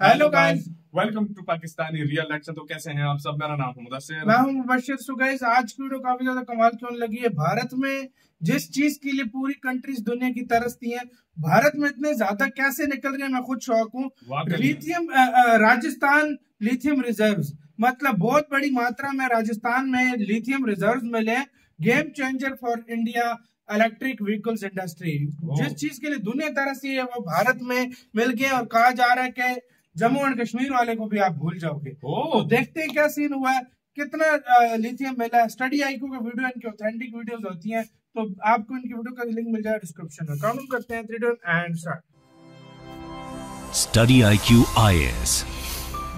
Hello guys, welcome to Pakistani real action. तो कैसे हैं आप सब? मेरा नाम है मुदस्सिर, मैं हूं मुबशिर। सो गाइस, आज की वीडियो काफी ज्यादा कमाल की होने लगी है। भारत में जिस चीज के लिए पूरी कंट्रीज दुनिया की तरसती हैं, भारत में इतने ज्यादा कैसे निकल रहे हैं, मैं खुद शौक हूँ। लिथियम राजस्थान लिथियम रिजर्व्स, मतलब बहुत बड़ी मात्रा में राजस्थान में लिथियम रिजर्व्स मिले। Game changer for India electric vehicles industry. जिस चीज के लिए दुनिया तरसती है वो भारत में मिल गए, और कहा जा रहा है कि जम्मू एंड कश्मीर वाले को भी आप भूल जाओगे। तो देखते हैं क्या सीन हुआ है, कितना लिथियम मिला है। स्टडी आईक्यू का वीडियो, इनकी ऑथेंटिक वीडियोस होती हैं, तो आपको इनकी वीडियो का लिंक मिल जाएगा डिस्क्रिप्शन में। काउंट करते हैं 3 2 and start. Study IQ IAS,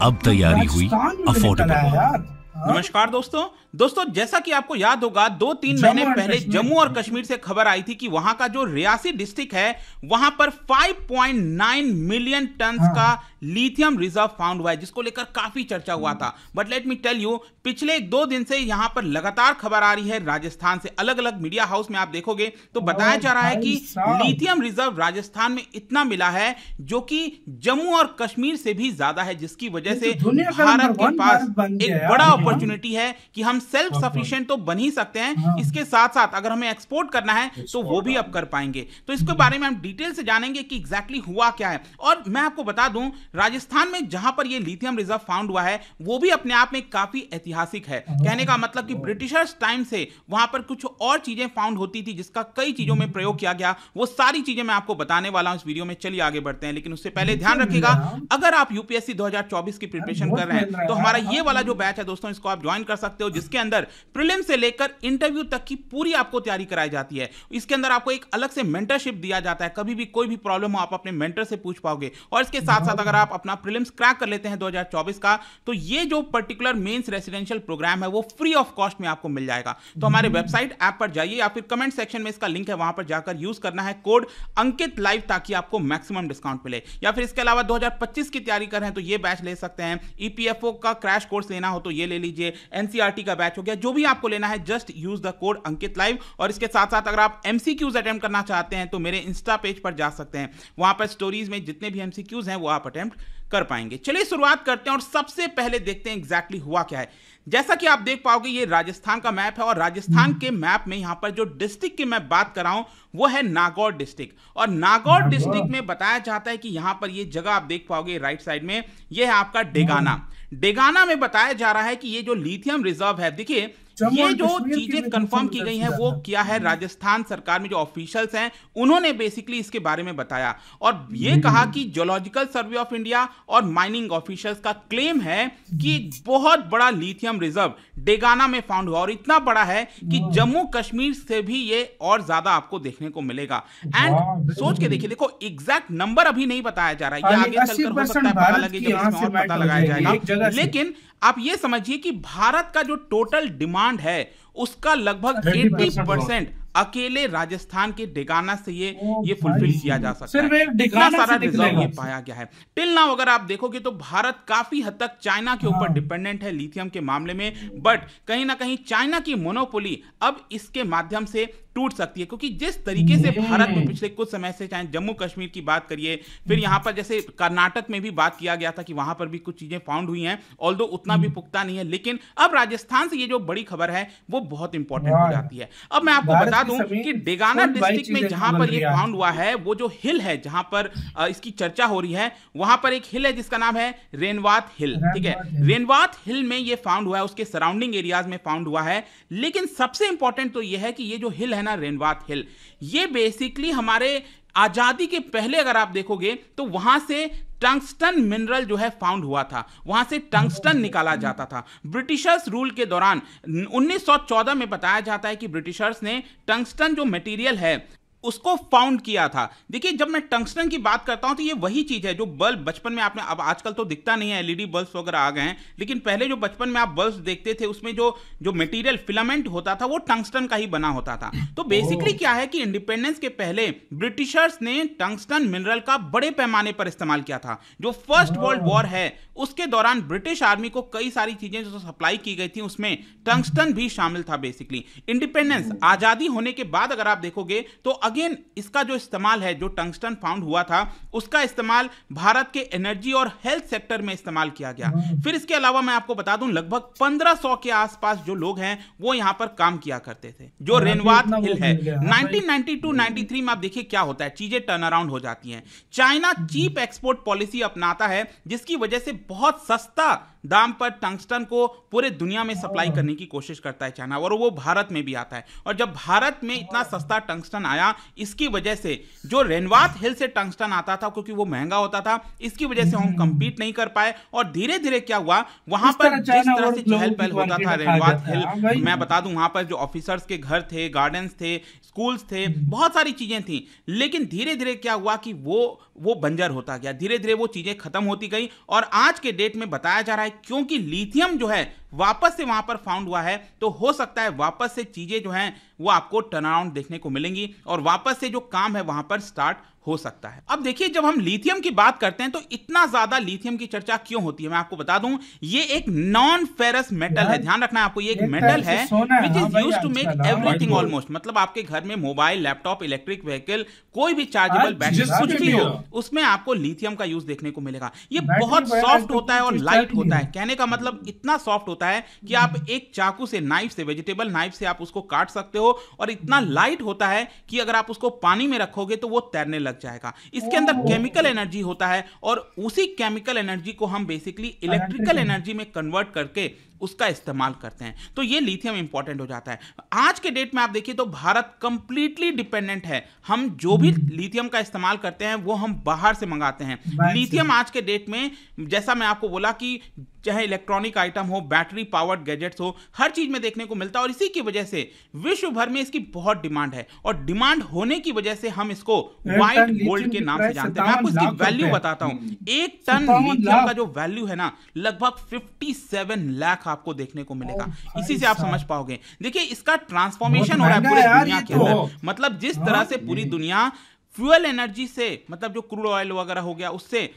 अब तैयारी हुई अफोर्डेबल। नमस्कार दोस्तों, जैसा कि आपको याद होगा 2-3 महीने पहले जम्मू और कश्मीर से खबर आई थी कि वहां का जो रियासी डिस्ट्रिक्ट है वहां पर 5.9 मिलियन टन का लिथियम रिजर्व फाउंड हुआ है, जिसको लेकर काफी चर्चा हुआ था। But let me tell you, पिछले 2 दिन से यहां पर लगातार खबर आ रही है राजस्थान से। अलग अलग मीडिया हाउस में आप देखोगे तो बताया जा रहा है कि लिथियम रिजर्व राजस्थान में इतना मिला है जो कि जम्मू और कश्मीर से भी ज्यादा है, जिसकी वजह से भारत के पास एक बड़ा अपॉर्चुनिटी है कि हम सेल्फ सफिशिएंट तो बन ही सकते हैं, इसके साथ साथ अगर हमें एक्सपोर्ट करना है तो वो भी अब कर पाएंगे। तो इसके बारे में हम डिटेल से जानेंगे कि एग्जैक्टली हुआ क्या है। और मैं आपको बता दूं, राजस्थान में जहां पर ये लिथियम रिजर्व फाउंड हुआ है वो भी अपने आप में काफी ऐतिहासिक है। कहने का मतलब कि ब्रिटिशर्स टाइम से वहां पर कुछ और चीजें फाउंड होती थी जिसका कई चीजों में प्रयोग किया गया। वो सारी चीजें मैं आपको बताने वाला हूं इस वीडियो में। चलिए आगे बढ़ते हैं, लेकिन उससे पहले ध्यान रखिएगा, अगर आप यूपीएससी 2024 की प्रिपरेशन कर रहे हैं तो हमारा ये वाला जो बैच है दोस्तों, इसको आप ज्वाइन कर सकते हो, जिसके अंदर प्रीलिम से लेकर इंटरव्यू तक की पूरी आपको तैयारी कराई जाती है। इसके अंदर आपको एक अलग से मेंटरशिप दिया जाता है, कभी भी कोई भी प्रॉब्लम हो आप अपने मेंटर से पूछ पाओगे। और इसके साथ साथ अगर आप अपना प्रीलिम्स क्रैक कर लेते हैं 2024 का, तो ये जो पर्टिकुलर मेंस रेसिडेंशियल प्रोग्राम है वो फ्री ऑफ कॉस्ट में आपको मिल जाएगा। तो हमारे वेबसाइट ऐप पर जाइए या फिर कमेंट सेक्शन में इसका लिंक है, वहां पर जाकर यूज करना है कोड अंकित लाइव, ताकि आपको मैक्सिमम डिस्काउंट मिले। या फिर इसके अलावा 2025 की तैयारी कर रहे हैं तो ये बैच ले सकते हैं। EPFO का क्रैश कोर्स लेना हो तो ये ले लीजिए। NCERT का बैच हो गया, जो भी आपको लेना है just use the code Ankit live. और इसके साथ साथ अगर आप MCQs अटेम्प्ट करना चाहते हैं तो मेरे इंस्टा पेज पर जा सकते हैं, वहां पर स्टोरीज में जितने भी MCQs हैं वो आप अटेम्प्ट कर पाएंगे। चलिए शुरुआत करते हैं और सबसे पहले देखते हैं एग्जैक्टली हुआ क्या है। जैसा कि आप देख पाओगे ये राजस्थान का मैप है, और राजस्थान के मैप में यहां पर जो डिस्ट्रिक्ट की मैं बात कर रहा हूं वो है नागौर डिस्ट्रिक्ट। और नागौर डिस्ट्रिक्ट में बताया जाता है कि यहां पर ये जगह आप देख पाओगे राइट साइड में, ये है आपका डेगाना। डेगाना में बताया जा रहा है कि ये जो लिथियम रिजर्व है, देखिए ये जो चीजें कंफर्म की गई हैं वो क्या है, राजस्थान सरकार में जो ऑफिशियल्स हैं उन्होंने बेसिकली इसके बारे में बताया। और ये कहा कि जियोलॉजिकल सर्वे ऑफ इंडिया और माइनिंग ऑफिशियल्स का क्लेम है कि बहुत बड़ा लिथियम रिजर्व डेगाना में फाउंड हुआ, और इतना बड़ा है कि जम्मू कश्मीर से भी ये और ज्यादा आपको देखने को मिलेगा। एंड सोच के देखिए, देखो एग्जैक्ट नंबर अभी नहीं बताया जा रहा है, ये आगे चलकर हो सकता है पता लगे, जब इसमें और पता लगाया जाएगा। लेकिन आप ये समझिए कि भारत का जो टोटल डिमांड है उसका लगभग 80% अकेले राजस्थान के डेगाना से ये फुलफिल किया जा सकता है। इतना सारा रिजर्व ये पाया गया है। टिल नाउ अगर आप देखोगे तो भारत काफी हद तक चाइना के ऊपर डिपेंडेंट है लिथियम के मामले में, बट कहीं ना कहीं चाइना की मोनोपोली अब इसके माध्यम से टूट सकती है, क्योंकि जिस तरीके से भारत में पिछले कुछ समय से, चाहे जम्मू कश्मीर की बात करिए, फिर यहां पर जैसे कर्नाटक में भी बात किया गया था कि वहां पर भी कुछ चीजें फाउंड हुई हैं, ऑल्दो उतना भी पुख्ता नहीं है, लेकिन अब राजस्थान से ये जो बड़ी खबर है वो बहुत इंपॉर्टेंट हो जाती है। अब मैं आपको बता दूं कि डेगाना डिस्ट्रिक्ट में जहां पर ये फाउंड हुआ है, वो जो हिल है जहां पर इसकी चर्चा हो रही है, वहां पर एक हिल है जिसका नाम है रेनवात हिल। ठीक है, रेनवात हिल में ये फाउंड हुआ है, उसके सराउंडिंग एरियाज में फाउंड हुआ है। लेकिन सबसे इंपॉर्टेंट तो ये है कि ये जो हिल है ना, रेनवात हिल, ये बेसिकली हमारे आजादी के पहले अगर आप देखोगे तो वहां से टंगस्टन मिनरल जो है फाउंड हुआ था, वहां से टंगस्टन निकाला जाता था। ब्रिटिशर्स रूल के दौरान 1914 में बताया जाता है कि ब्रिटिशर्स ने टंगस्टन जो मटेरियल है उसको फाउंड किया था। देखिए जब मैं टंगस्टन की बात करता हूं तो ये वही चीज है जो बल्ब बचपन में आपने, अब आजकल तो दिखता नहीं है, LED बल्ब वगैरह आ गए हैं, लेकिन पहले जो बचपन में आप बल्ब देखते थे उसमें जो मटेरियल फिलामेंट होता था वो टंगस्टन का ही बना होता था। तो बेसिकली क्या है कि इंडिपेंडेंस के पहले ब्रिटिशर्स ने टंगस्टन मिनरल का बड़े पैमाने पर इस्तेमाल किया था। जो फर्स्ट वर्ल्ड वॉर है उसके दौरान ब्रिटिश आर्मी को कई सारी चीजें जो सप्लाई की गई थी उसमें टंगस्टन भी शामिल था। बेसिकली इंडिपेंडेंस, आजादी होने के बाद अगर आप देखोगे तो अगेन इसका जो इस्तेमाल है, जो टंगस्टन फाउंड हुआ था उसका इस्तेमाल भारत के एनर्जी और हेल्थ सेक्टर में इस्तेमाल किया गया। फिर इसके अलावा मैं आपको बता दूं लगभग 1500 के आसपास जो लोग हैं वो यहां पर काम किया करते थे। जो रेनवात हिल है 1992-93 में आप देखिए क्या होता है, चीजें टर्न अराउंड हो जाती हैं। चाइना चीप एक्सपोर्ट पॉलिसी अपनाता है जिसकी वजह से बहुत सस्ता दाम पर टंगस्टन को पूरे दुनिया में सप्लाई करने की कोशिश करता है चाइना, और वो भारत में भी आता है। और जब भारत में इतना सस्ता टंगस्टन आया, इसकी वजह से जो रेनवात हिल से टंगस्टन आता था क्योंकि वो महंगा होता था, इसकी वजह से हम कंपीट नहीं कर पाए। और धीरे धीरे क्या हुआ, वहां पर जिस तरह से चहल पहल होता था रेनवात हिल, मैं बता दूं वहां पर जो ऑफिसर्स के घर थे, गार्डन्स थे, स्कूल्स थे, बहुत सारी चीजें थी, लेकिन धीरे धीरे क्या हुआ कि वो बंजर होता गया, धीरे धीरे वो चीजें खत्म होती गई। और आज के डेट में बताया जा रहा है क्योंकि लिथियम जो है वापस से वहां पर फाउंड हुआ है, तो हो सकता है वापस से चीजें जो हैं वो आपको टर्न अराउंड देखने को मिलेंगी और वापस से जो काम है वहां पर स्टार्ट हो सकता है। अब देखिए जब हम लिथियम की बात करते हैं तो इतना ज्यादा लिथियम की चर्चा क्यों होती है, मैं आपको बता दूं ये एक नॉन फेरस मेटल है। ध्यान रखना है आपको, ये एक मेटल है which is used to make everything almost. मतलब आपके घर में मोबाइल, लैपटॉप, इलेक्ट्रिक व्हीकल, कोई भी चार्जेबल बैटरी कुछ भी हो, उसमें आपको लिथियम का यूज देखने को मिलेगा। ये बहुत सॉफ्ट होता है और लाइट होता है। कहने का मतलब इतना सॉफ्ट होता है कि आप एक चाकू से, नाइफ से, वेजिटेबल नाइफ से आप उसको काट सकते हो, और इतना लाइट होता है कि अगर आप उसको पानी में रखोगे तो वो तैरने लग जाएगा। इसके अंदर केमिकल एनर्जी होता है और उसी केमिकल एनर्जी को हम बेसिकली इलेक्ट्रिकल एनर्जी में कन्वर्ट करके उसका इस्तेमाल करते हैं। तो ये लिथियम इंपॉर्टेंट हो जाता है। आज के डेट में आप देखिए तो भारत कंप्लीटली डिपेंडेंट है। हम जो भी लिथियम का इस्तेमाल करते हैं वो हम बाहर से मंगाते हैं। लिथियम आज के डेट में, जैसा मैं आपको बोला कि चाहे इलेक्ट्रॉनिक आइटम हो, बैटरी पावर्ड गैजेट्स हो, हर चीज में देखने को मिलता है। और इसी की वजह से विश्व भर में इसकी बहुत डिमांड है, और डिमांड होने की वजह से हम इसको व्हाइट गोल्ड के नाम से जानते हैं। मैं आपको इसकी वैल्यू बताता हूं। 1 टन लिथियम का जो वैल्यू है ना, लगभग 57 लाख आपको देखने को मिलेगा। इसी से आप समझ पाओगे। देखिए इसका ट्रांसफॉर्मेशन हो रहा है पूरी दुनिया के अंदर। मतलब जिस तरह से पूरी दुनिया फ्यूल एनर्जी से, मतलब जो क्रूड ऑयल वगैरह हो गया, उससे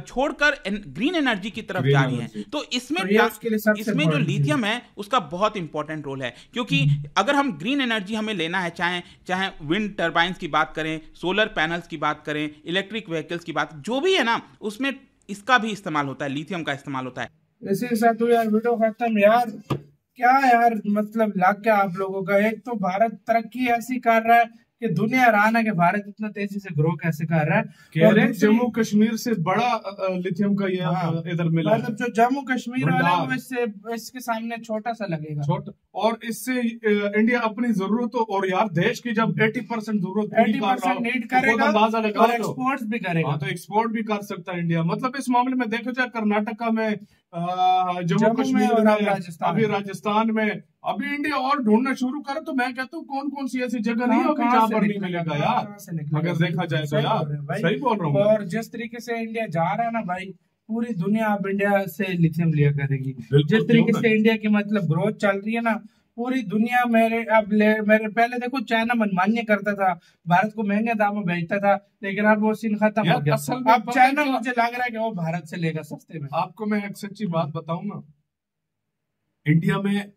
छोड़कर ग्रीन एनर्जी की तरफ जा रही है, तो इसमें जो लिथियम है उसका बहुत इंपॉर्टेंट रोल है। क्योंकि अगर हम ग्रीन एनर्जी हमें लेना है, चाहे विंड टर्बाइंस की बात करें, सोलर पैनल्स की बात करें, इलेक्ट्रिक व्हीकल्स की बात, जो भी है ना, उसमें इसका भी इस्तेमाल होता है, लिथियम का इस्तेमाल होता है। इसी के साथ तो यार वीडियो खत्म। यार क्या यार, मतलब लाग क्या आप लोगों का। एक तो भारत तरक्की ऐसी कर रहा है कि दुनिया हैरान है कि भारत इतना तेजी से ग्रो कैसे कर रहा है। और जम्मू कश्मीर से बड़ा लिथियम का ये इधर मिला, मतलब जो जम्मू कश्मीर वाला है वो इसके सामने छोटा सा लगेगा, छोटा। और इससे इंडिया अपनी जरूरतों, और यार देश की जब 80% जरूरत 80% नीड करेगा, अंदाजा लगा, और एक्सपोर्ट भी करेगा। तो एक्सपोर्ट भी कर सकता है इंडिया। मतलब इस मामले में देखा जाए कर्नाटका में, जम्मू कश्मीर में, अभी राजस्थान में, अभी इंडिया और ढूंढना शुरू करे तो मैं कहता हूँ कौन कौन सी ऐसी जगह नहीं होगी जहाँ पर नहीं मिलेगा यार, अगर देखा जाए तो। यार सही बोल रहा हूँ। और जिस तरीके से इंडिया जा रहा है ना भाई, पूरी दुनिया अब इंडिया से लिथियम लिया करेगी। जिस तरीके से इंडिया की मतलब ग्रोथ चल रही है ना, पूरी दुनिया मेरे पहले देखो चाइना मनमान्य करता था, भारत को महंगे दामों में बेचता था, लेकिन अब वो सीन खत्म हो गया। अब चाइना मुझे लग रहा है कि वो भारत से लेगा सस्ते में। आपको मैं एक सच्ची बात बताऊं ना, इंडिया में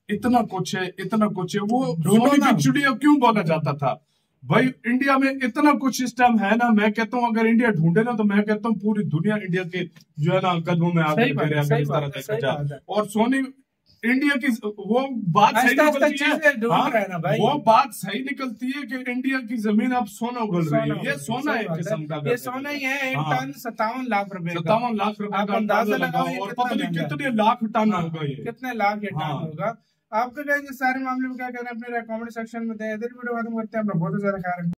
इतना कुछ है, इतना कुछ है। वो सोने की चिड़िया क्यों बोला जाता था भाई, इंडिया में इतना कुछ सिस्टम है ना। मैं कहता हूँ अगर इंडिया ढूंढे ना, तो मैं कहता हूँ पूरी दुनिया इंडिया के जो है ना कदमों में आगे बढ़े, अगर इस तरह देखा जाए। और सोनी इंडिया की वो बात सही निकलती है, वो बात सही निकलती है कि इंडिया की जमीन अब सोना उगल रही है। ये सोना है, किस्म का ये सोना ही है। एक टन 57 लाख रुपए, 57 लाख रुपए का अंदाजा लगाओ, और पता नहीं कितने लाख टन होगा, ये कितने लाख ये टन होगा। आपका क्या सारे मामले में क्या कहना है, अपने कमेंट सेक्शन में दे। वीडियो खत्म करते हैं। बहुत ज्यादा ख्याल